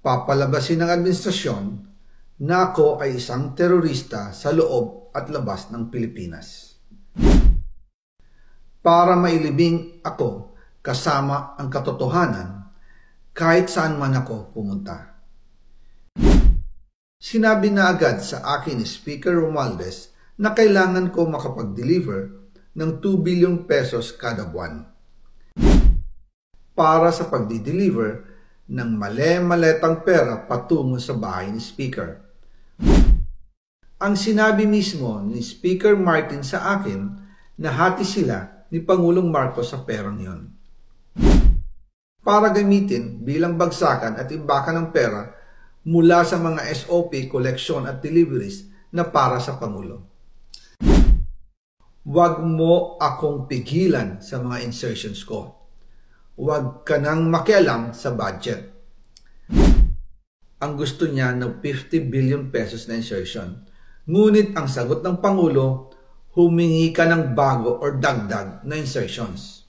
Papalabasin ng administrasyon na ako ay isang terorista sa loob at labas ng Pilipinas. Para mailibing ako kasama ang katotohanan kahit saan man ako pumunta. Sinabi na agad sa akin ni Speaker Romualdez na kailangan ko makapag-deliver ng 2 billion pesos kada buwan para sa pagdi-deliver ng male-maletang pera patungo sa bahay ni Speaker. Ang sinabi mismo ni Speaker Martin sa akin na hati sila ni Pangulong Marcos sa perang yon para gamitin bilang bagsakan at imbakan ng pera mula sa mga SOP, collection at deliveries na para sa Pangulo. Huwag mo akong pigilan sa mga insertions ko. Huwag ka nang makialam sa budget. Ang gusto niya ng 50 billion pesos na insertion. Ngunit ang sagot ng Pangulo, humingi ka ng bago or dagdag na insertions.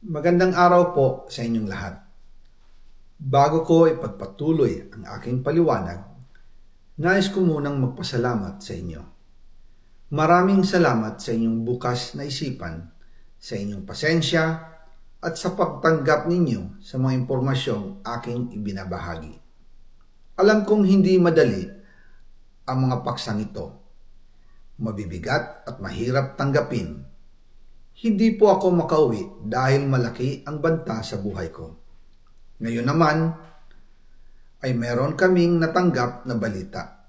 Magandang araw po sa inyong lahat. Bago ko ipagpatuloy ang aking paliwanag, nais ko munang magpasalamat sa inyo. Maraming salamat sa inyong bukas na isipan, sa inyong pasensya, at sa pagtanggap ninyo sa mga impormasyong aking ibinabahagi. Alam kong hindi madali ang mga paksang ito. Mabibigat at mahirap tanggapin. Hindi po ako makauwi dahil malaki ang banta sa buhay ko. Ngayon naman ay meron kaming natanggap na balita.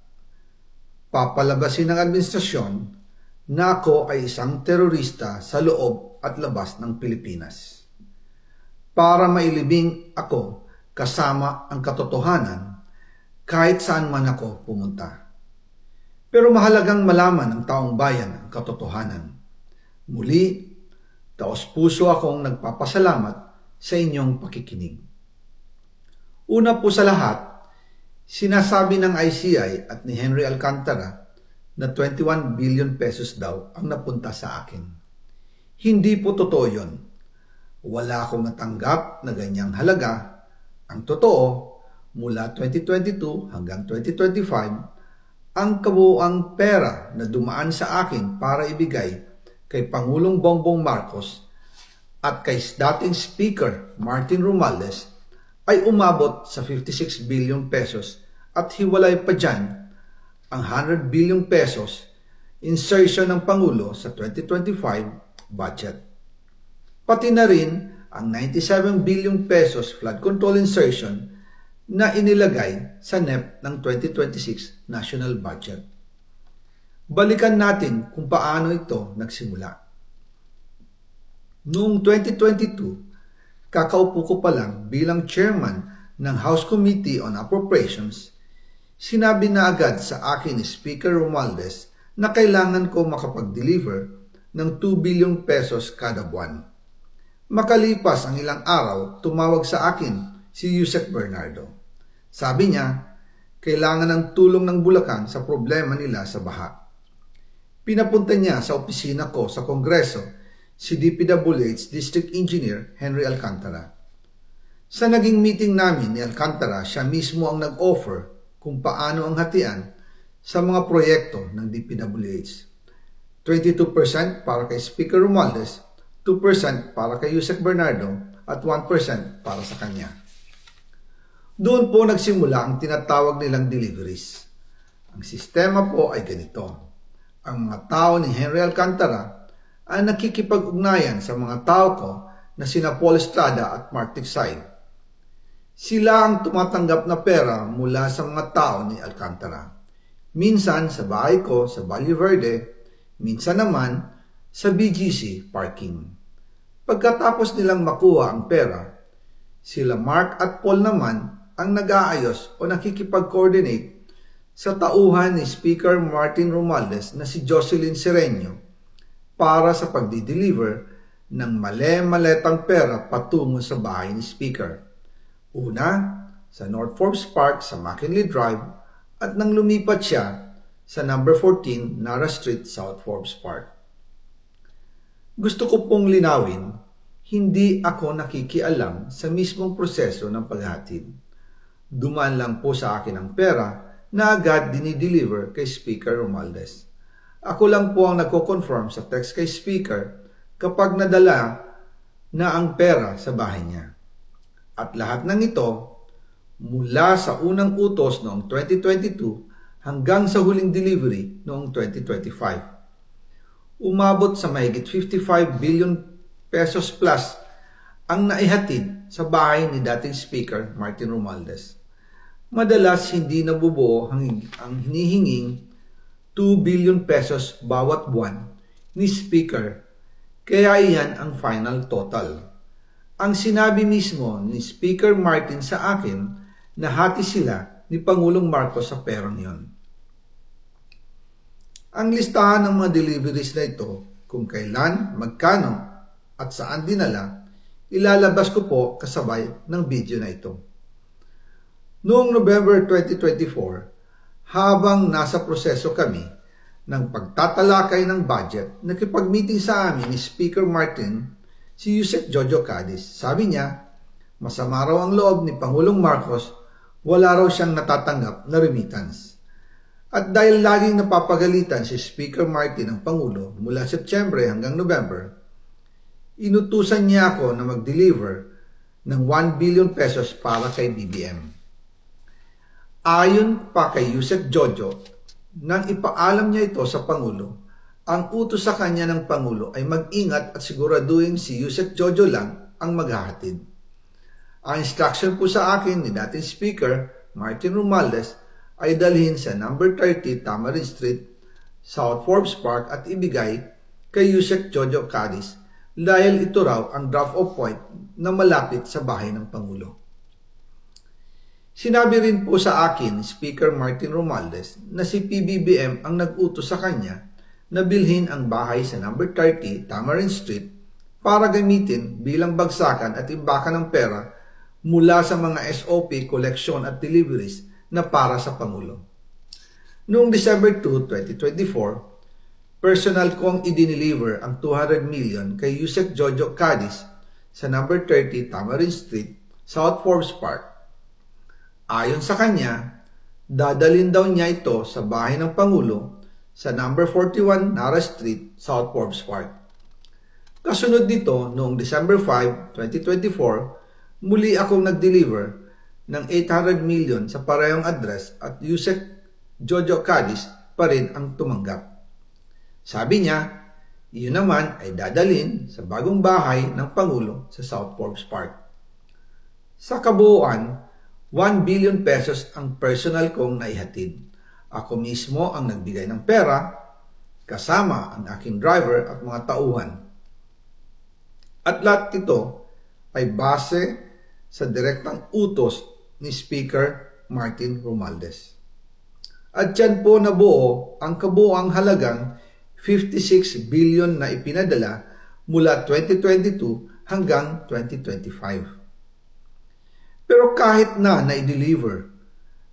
Papalabasin ng administrasyon na ako ay isang terorista sa loob at labas ng Pilipinas. Para mailibing ako kasama ang katotohanan kahit saan man ako pumunta. Pero mahalagang malaman ng taong bayan ang katotohanan. Muli, taos-puso akong nagpapasalamat sa inyong pakikinig. Una po sa lahat, sinasabi ng ICI at ni Henry Alcantara na 21 billion pesos daw ang napunta sa akin. Hindi po totoo yun. Wala akong natanggap na ganyang halaga. Ang totoo, mula 2022 hanggang 2025, ang kabuuang pera na dumaan sa akin para ibigay kay Pangulong Bongbong Marcos at kay dating Speaker Martin Romualdez ay umabot sa 56 billion pesos at hiwalay pa dyan ang 100 billion pesos insertion ng Pangulo sa 2025 budget. Pati na rin ang 97 billion pesos flood control insertion na inilagay sa NEP ng 2026 national budget. Balikan natin kung paano ito nagsimula. Noong 2022, kakaupo ko pa lang bilang chairman ng House Committee on Appropriations, sinabi na agad sa akin ni Speaker Romualdez na kailangan ko makapag-deliver ng 2 billion pesos kada buwan. Makalipas ang ilang araw, tumawag sa akin si Yusek Bernardo. Sabi niya, kailangan ng tulong ng Bulacan sa problema nila sa baha. Pinapunta niya sa opisina ko sa Kongreso si DPWH District Engineer Henry Alcantara. Sa naging meeting namin ni Alcantara, siya mismo ang nag-offer kung paano ang hatian sa mga proyekto ng DPWH. 22% para kay Speaker Romualdez, 2% para kay Yusek Bernardo at 1% para sa kanya. Doon po nagsimula ang tinatawag nilang deliveries. Ang sistema po ay ganito. Ang mga tao ni Henry Alcantara ay nakikipag-ugnayan sa mga tao ko na sina Paul Estrada at Mark Tiksay. Sila ang tumatanggap na pera mula sa mga tao ni Alcantara. Minsan sa bahay ko sa Valle Verde, minsan naman sa BGC parking. Pagkatapos nilang makuha ang pera, sila Mark at Paul naman ang nag-aayos o nakikipag-coordinate sa tauhan ni Speaker Martin Romualdez na si Jocelyn Sereno para sa pagdi-deliver ng male-maletang pera patungo sa bahay ni Speaker. Una, sa North Forbes Park sa McKinley Drive at nang lumipat siya sa number 14 Nara Street, South Forbes Park. Gusto ko pong linawin, hindi ako nakikialam sa mismong proseso ng paghatid. Dumaan lang po sa akin ang pera na agad dinideliver kay Speaker Romualdez. Ako lang po ang nagko-confirm sa text kay Speaker kapag nadala na ang pera sa bahay niya. At lahat ng ito, mula sa unang utos noong 2022 hanggang sa huling delivery noong 2025. Umabot sa mahigit 55 billion pesos plus ang naihatid sa bahay ni dating Speaker Martin Romualdez. Madalas hindi nabubuo ang hinihinging 2 billion pesos bawat buwan ni Speaker, kaya iyan ang final total. Ang sinabi mismo ni Speaker Martin sa akin na hati sila ni Pangulong Marcos sa perang yon. Ang listahan ng mga deliveries na ito, kung kailan, magkano, at saan dinala, ilalabas ko po kasabay ng video na ito. Noong November 2024, habang nasa proseso kami ng pagtatalakay ng budget, nakipag-meeting sa amin ni Speaker Martin si Yusek Jojo Cadiz. Sabi niya, masama raw ang loob ni Pangulong Marcos, wala raw siyang natatanggap na remittance. At dahil laging napapagalitan si Speaker Martin ng Pangulo mula Setyembre hanggang November, inutusan niya ako na mag-deliver ng 1 billion pesos para kay BBM. Ayon pa kay Yusek Jojo, nang ipaalam niya ito sa Pangulo, ang utos sa kanya ng Pangulo ay mag-ingat at siguraduhin si Yusek Jojo lang ang maghahatid. Ang instruction po sa akin ni dating Speaker Martin Romualdez ay dalhin sa number 30 Tamarind Street, South Forbes Park at ibigay kay Yusek Jojo Cadiz dahil ito raw ang drop off point na malapit sa bahay ng Pangulo. Sinabi rin po sa akin Speaker Martin Romualdez na si PBBM ang nag-utos sa kanya na bilhin ang bahay sa number 30 Tamarind Street para gamitin bilang bagsakan at imbakan ng pera mula sa mga SOP, collection at deliveries na para sa Pangulo. Noong December 2, 2024, personal kong i-deliver ang 200 million kay Yusek Jojo Cadiz sa number 30 Tamarind Street, South Forbes Park. Ayon sa kanya, dadalhin daw niya ito sa bahay ng Pangulo sa number 41 Nara Street, South Forbes Park. Kasunod nito, noong December 5, 2024, muli akong nag-deliver ng 800 million sa parehong address at Yusek Jojo Cadiz pa rin ang tumanggap. Sabi niya, iyon naman ay dadalhin sa bagong bahay ng Pangulo sa South Forbes Park. Sa kabuuan, 1 billion pesos ang personal kong naihatid. Ako mismo ang nagbigay ng pera, kasama ang aking driver at mga tauhan. At lahat ito ay base sa direktang utos ni Speaker Martin Romualdez. At yan po nabuo ang kabuuang halagang 56 billion na ipinadala mula 2022 hanggang 2025. Pero kahit na i-deliver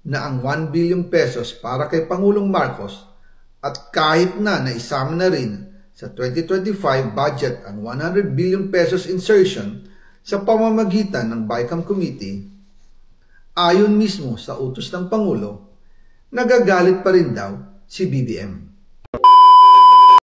na ang 1 billion pesos para kay Pangulong Marcos at kahit na isama na rin sa 2025 budget ang 100 billion pesos insertion sa pamamagitan ng BICAM Committee, ayon mismo sa utos ng Pangulo, nagagalit pa rin daw si BBM.